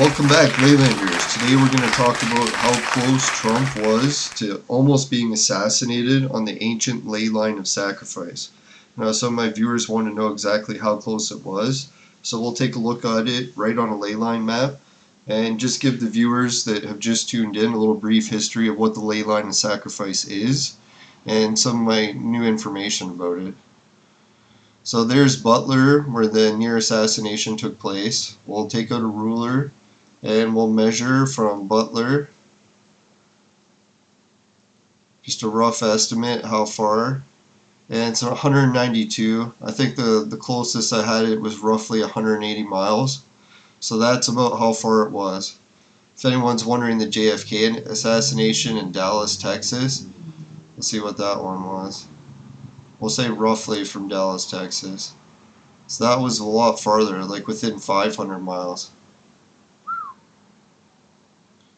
Welcome back, Lelanders. Today we're going to talk about how close Trump was to almost being assassinated on the ancient ley line of sacrifice. Now, some of my viewers want to know exactly how close it was, so we'll take a look at it right on a ley line map and just give the viewers that have just tuned in a little brief history of what the ley line of sacrifice is and some of my new information about it. So there's Butler, where the near assassination took place. We'll take out a ruler and we'll measure from Butler, just a rough estimate how far, and it's 192. I think the closest I had it was roughly 180 miles, so that's about how far it was. If anyone's wondering, the JFK assassination in Dallas, Texas, let's see what that one was. We'll say roughly from Dallas, Texas. So that was a lot farther, like within 500 miles.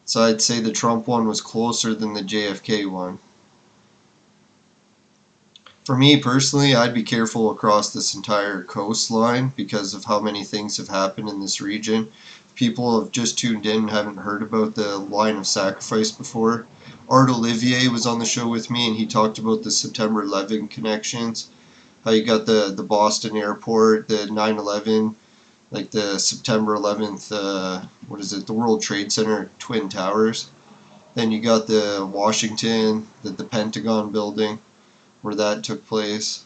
So I'd say the Trump one was closer than the JFK one. For me personally, I'd be careful across this entire coastline because of how many things have happened in this region. People have just tuned in and haven't heard about the line of sacrifice before. Art Olivier was on the show with me and he talked about the September 11 connections. How you got the Boston airport, the 9/11, like the September 11th, the World Trade Center Twin Towers. Then you got the Washington, the Pentagon building, where that took place.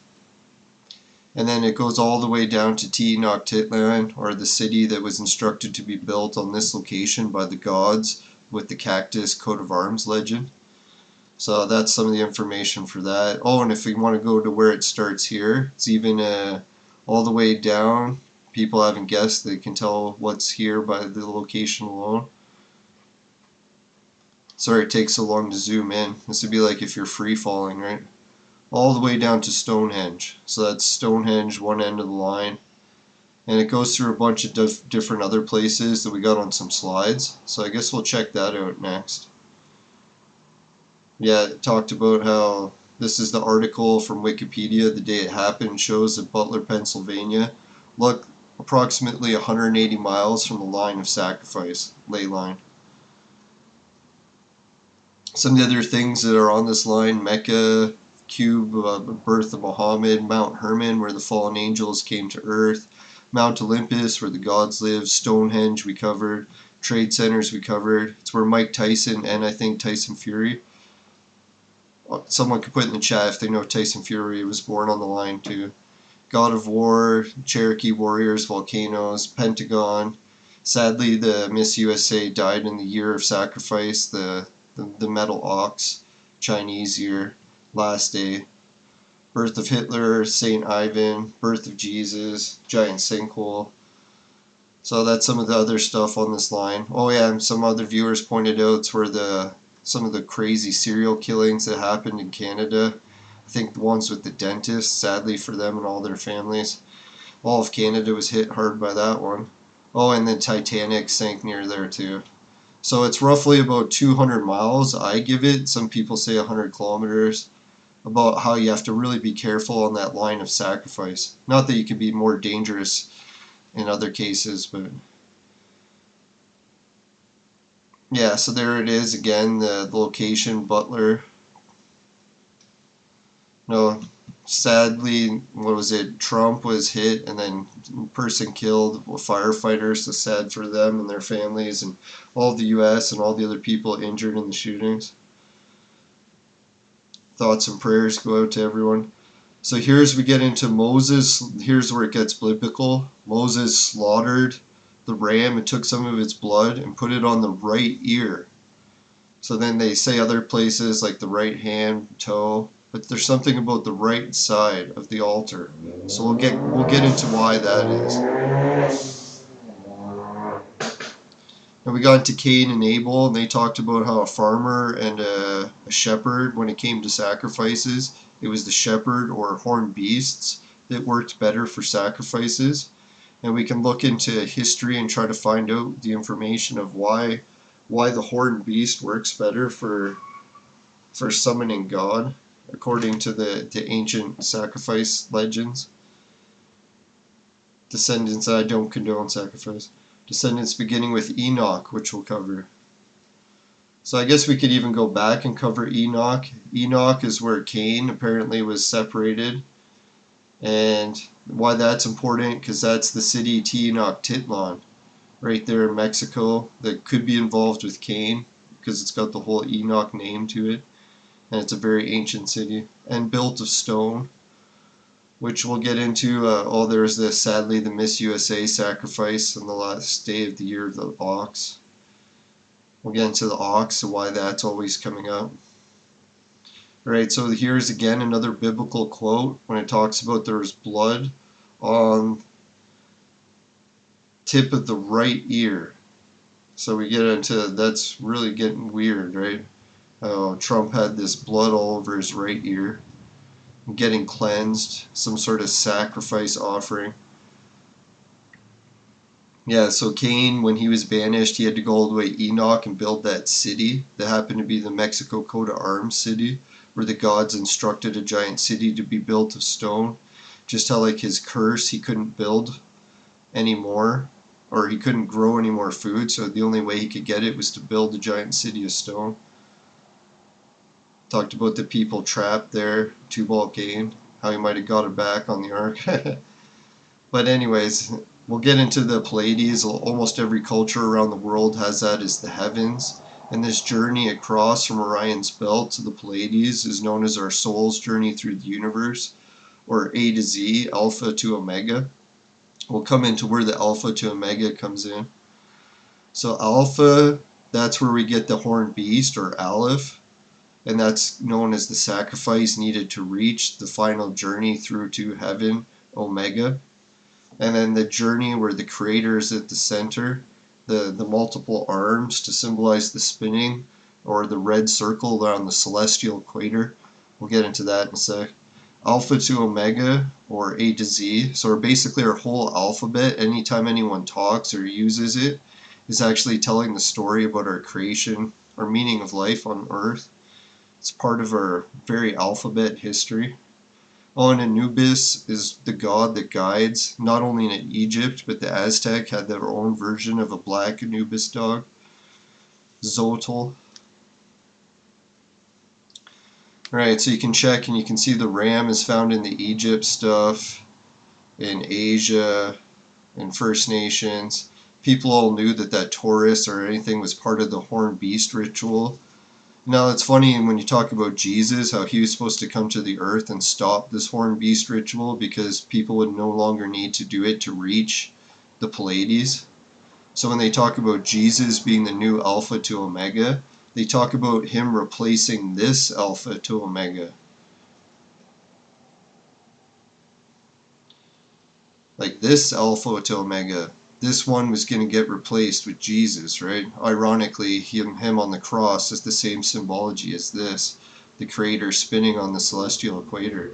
And then it goes all the way down to Tenochtitlan, or the city that was instructed to be built on this location by the gods with the cactus coat of arms legend. So that's some of the information for that. Oh, and if you want to go to where it starts here, it's even all the way down. People haven't guessed, they can tell what's here by the location alone. Sorry it takes so long to zoom in. This would be like if you're free falling, right? All the way down to Stonehenge. So that's Stonehenge, one end of the line. And it goes through a bunch of different other places that we got on some slides. So I guess we'll check that out next. Yeah, it talked about how this is the article from Wikipedia. The day it happened shows that Butler, Pennsylvania, look approximately 180 miles from the line of sacrifice, ley line. Some of the other things that are on this line: Mecca, Cube, birth of Muhammad, Mount Hermon, where the fallen angels came to earth, Mount Olympus, where the gods live, Stonehenge we covered, trade centers we covered. It's where Mike Tyson and I think Tyson Fury. Someone could put in the chat if they know Tyson Fury was born on the line too. God of War, Cherokee Warriors, volcanoes, Pentagon. Sadly, the Miss USA died in the year of sacrifice, the metal ox, Chinese year, last day. Birth of Hitler, Saint Ivan, birth of Jesus, giant sinkhole. So that's some of the other stuff on this line. Oh yeah, and some other viewers pointed out it's where some of the crazy serial killings that happened in Canada. I think the ones with the dentists, sadly for them and all their families. All of Canada was hit hard by that one. Oh, and the Titanic sank near there too. So it's roughly about 200 miles, I give it. Some people say 100 kilometers. About how you have to really be careful on that line of sacrifice. Not that you can be more dangerous in other cases, but yeah, so there it is again, the location, Butler. No, sadly, what was it? Trump was hit and then person killed, firefighters, so sad for them and their families and all the US and all the other people injured in the shootings. Thoughts and prayers go out to everyone. So here's we get into Moses. Here's where it gets biblical. Moses slaughtered the ram and took some of its blood and put it on the right ear. So then they say other places like the right hand, toe, but there's something about the right side of the altar. So we'll get into why that is. And we got into Cain and Abel, and they talked about how a farmer and a shepherd, when it came to sacrifices, it was the shepherd or horned beasts that worked better for sacrifices. And we can look into history and try to find out the information of why the horned beast works better for summoning God, according to the ancient sacrifice legends. Descendants, I don't condone sacrifice. Descendants beginning with Enoch, which we'll cover. So I guess we could even go back and cover Enoch. Enoch is where Cain apparently was separated. And why that's important, because that's the city Tenochtitlan right there in Mexico that could be involved with Cain, because it's got the whole Enoch name to it. And it's a very ancient city and built of stone, which we'll get into. There's sadly the Miss USA sacrifice on the last day of the year of the ox. We'll get into the ox and why that's always coming up. Alright, so here's again another biblical quote when it talks about there's blood on tip of the right ear. So we get into, that's really getting weird, right? Trump had this blood all over his right ear, getting cleansed, some sort of sacrifice offering. Yeah, so Cain, when he was banished, he had to go all the way Enoch and build that city that happened to be the Mexico coat of arms city, where the gods instructed a giant city to be built of stone. Just how like his curse, he couldn't build anymore, or he couldn't grow any more food, so the only way he could get it was to build a giant city of stone. Talked about the people trapped there, Tubal Cain, how he might have got it back on the ark. But anyways, we'll get into the Pleiades. Almost every culture around the world has that as the heavens. And this journey across from Orion's belt to the Pleiades is known as our soul's journey through the universe, or A to Z, Alpha to Omega. We'll come into where the Alpha to Omega comes in. So Alpha, that's where we get the horned beast, or Aleph. And that's known as the sacrifice needed to reach the final journey through to heaven, Omega. And then the journey where the creator is at the center, the multiple arms to symbolize the spinning, or the red circle around the celestial equator. We'll get into that in a sec. Alpha to Omega, or A to Z. So basically our whole alphabet, anytime anyone talks or uses it, is actually telling the story about our creation, our meaning of life on Earth. It's part of our very alphabet history. Oh, and Anubis is the god that guides. Not only in Egypt, but the Aztec had their own version of a black Anubis dog, Zotl. Alright, so you can check and you can see the ram is found in the Egypt stuff, in Asia, in First Nations. People all knew that Taurus or anything was part of the horned beast ritual. Now it's funny when you talk about Jesus, how he was supposed to come to the earth and stop this horned beast ritual because people would no longer need to do it to reach the Pleiades. So when they talk about Jesus being the new Alpha to Omega, they talk about him replacing this Alpha to Omega. Like this Alpha to Omega. This one was going to get replaced with Jesus, right? Ironically, him on the cross is the same symbology as this, the creator spinning on the celestial equator.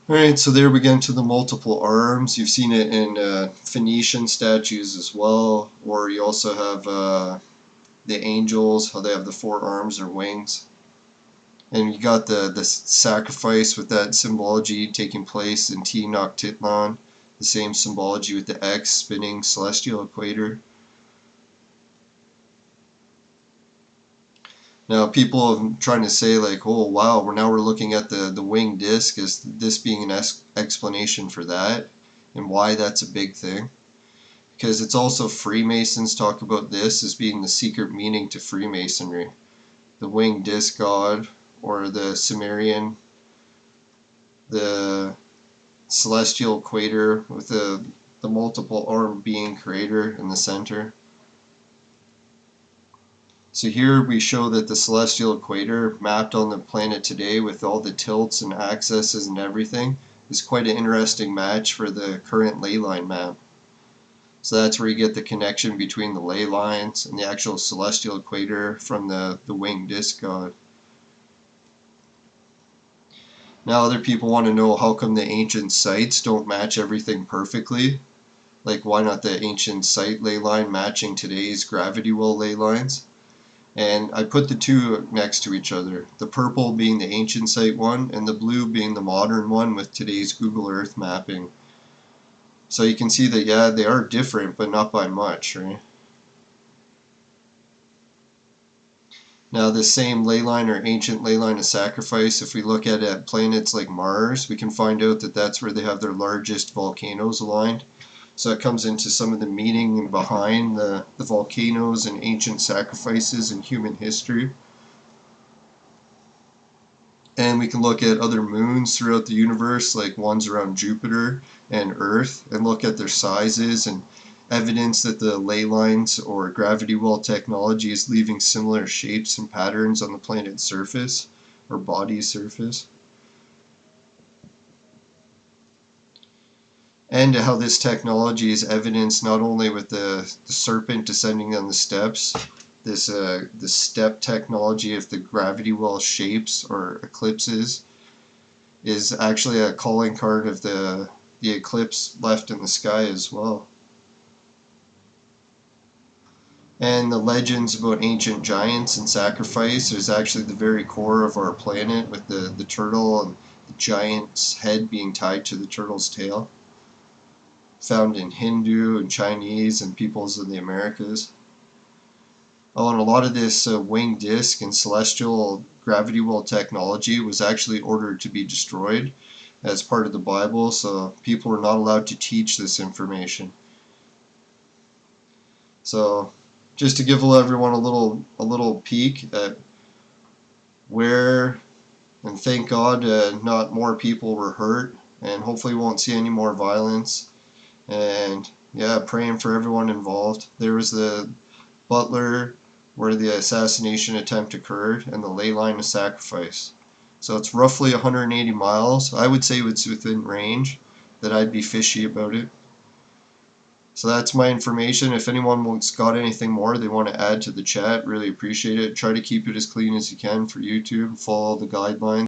Alright, so there we get into the multiple arms. You've seen it in Phoenician statues as well, or you also have the angels, how they have the 4 arms or wings. And you got the sacrifice with that symbology taking place in Tenochtitlan, the same symbology with the X spinning celestial equator. Now people are trying to say like, oh wow, we're looking at the winged disc as this being an explanation for that and why that's a big thing. Because it's also Freemasons talk about this as being the secret meaning to Freemasonry. The winged disc god, or the Sumerian, the celestial equator with the multiple arm being creator in the center. So here we show that the celestial equator mapped on the planet today with all the tilts and axes and everything is quite an interesting match for the current ley line map. So that's where you get the connection between the ley lines and the actual celestial equator from the winged disc god. Now other people want to know how come the ancient sites don't match everything perfectly. Like why not the ancient site ley line matching today's gravity well ley lines? And I put the two next to each other. The purple being the ancient site one and the blue being the modern one with today's Google Earth mapping. So you can see that, yeah, they are different, but not by much, right? Now, this same ley line or ancient ley line of sacrifice, if we look at planets like Mars, we can find out that that's where they have their largest volcanoes aligned. So it comes into some of the meaning behind the volcanoes and ancient sacrifices in human history. And we can look at other moons throughout the universe, like ones around Jupiter and Earth, and look at their sizes and evidence that the ley lines or gravity well technology is leaving similar shapes and patterns on the planet's surface or body's surface. And how this technology is evidenced not only with the serpent descending on the steps, the step technology of the gravity well shapes or eclipses is actually a calling card of the eclipse left in the sky as well. And the legends about ancient giants and sacrifice is actually the very core of our planet, with the turtle and the giant's head being tied to the turtle's tail, found in Hindu and Chinese and peoples of the Americas. Oh, and a lot of this winged disc and celestial gravity well technology was actually ordered to be destroyed as part of the Bible, so people were not allowed to teach this information. So, just to give everyone a little peek at where, and thank God not more people were hurt, and hopefully we won't see any more violence. And yeah, praying for everyone involved. There was the Butler, where the assassination attempt occurred, and the ley line of sacrifice. So it's roughly 180 miles. I would say it's within range, that I'd be fishy about it. So that's my information. If anyone's got anything more they want to add to the chat, really appreciate it. Try to keep it as clean as you can for YouTube. Follow the guidelines.